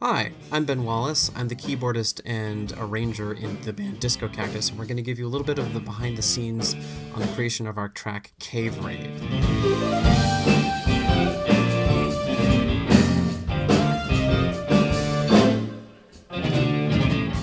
Hi, I'm Ben Wallace. I'm the keyboardist and arranger in the band Disco Cactus, and we're going to give you a little bit of the behind the scenes on the creation of our track Cave Rave.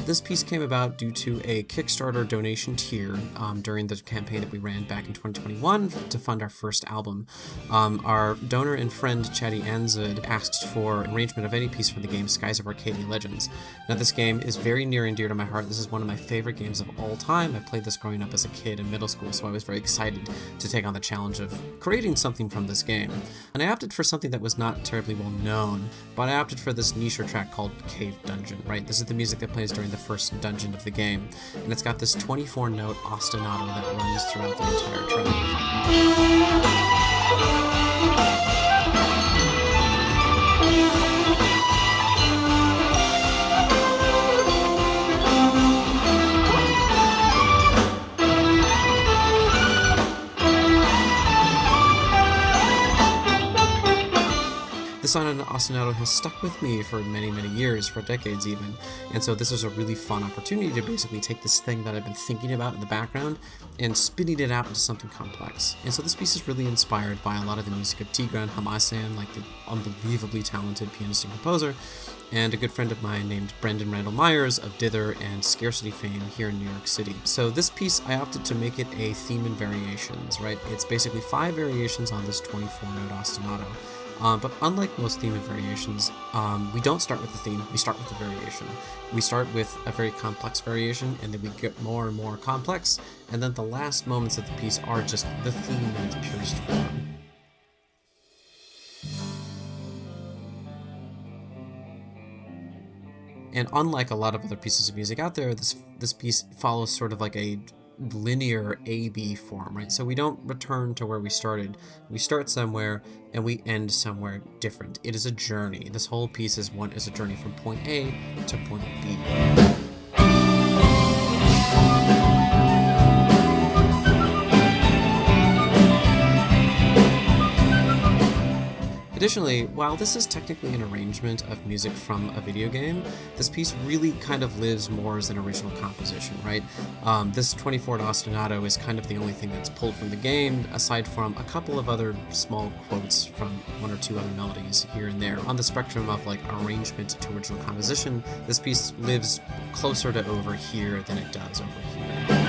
This piece came about due to a Kickstarter donation tier during the campaign that we ran back in 2021 to fund our first album. Our donor and friend Chatty Anzud asked for arrangement of any piece from the game Skies of Arcadia Legends. Now this game is very near and dear to my heart. This is one of my favorite games of all time. I played this growing up as a kid in middle school, so I was very excited to take on the challenge of creating something from this game. And I opted for something that was not terribly well known, but I opted for this niche track called Cave Dungeon, right? This is the music that plays during the first dungeon of the game, and it's got this 24-note ostinato that runs throughout the entire track. This ostinato has stuck with me for many, many years, for decades even, and so this is a really fun opportunity to basically take this thing that I've been thinking about in the background and spinning it out into something complex. And so this piece is really inspired by a lot of the music of Tigran Hamasyan, like the unbelievably talented pianist and composer, and a good friend of mine named Brendan Randall Myers of Dither and Scarcity fame here in New York City. So this piece, I opted to make it a theme and variations, right? It's basically 5 variations on this 24-note ostinato. But unlike most theme and variations, we don't start with the theme, we start with the variation. We start with a very complex variation, and then we get more and more complex, and then the last moments of the piece are just the theme in its purest form. And unlike a lot of other pieces of music out there, this piece follows sort of like a linear A-B form, right? So we don't return to where we started. We start somewhere and we end somewhere different. It is a journey. This whole piece is a journey from point A to point B. Additionally, while this is technically an arrangement of music from a video game, this piece really kind of lives more as an original composition, right? This 24-note ostinato is kind of the only thing that's pulled from the game, aside from a couple of other small quotes from 1 or 2 other melodies here and there. On the spectrum of like arrangement to original composition, this piece lives closer to over here than it does over here.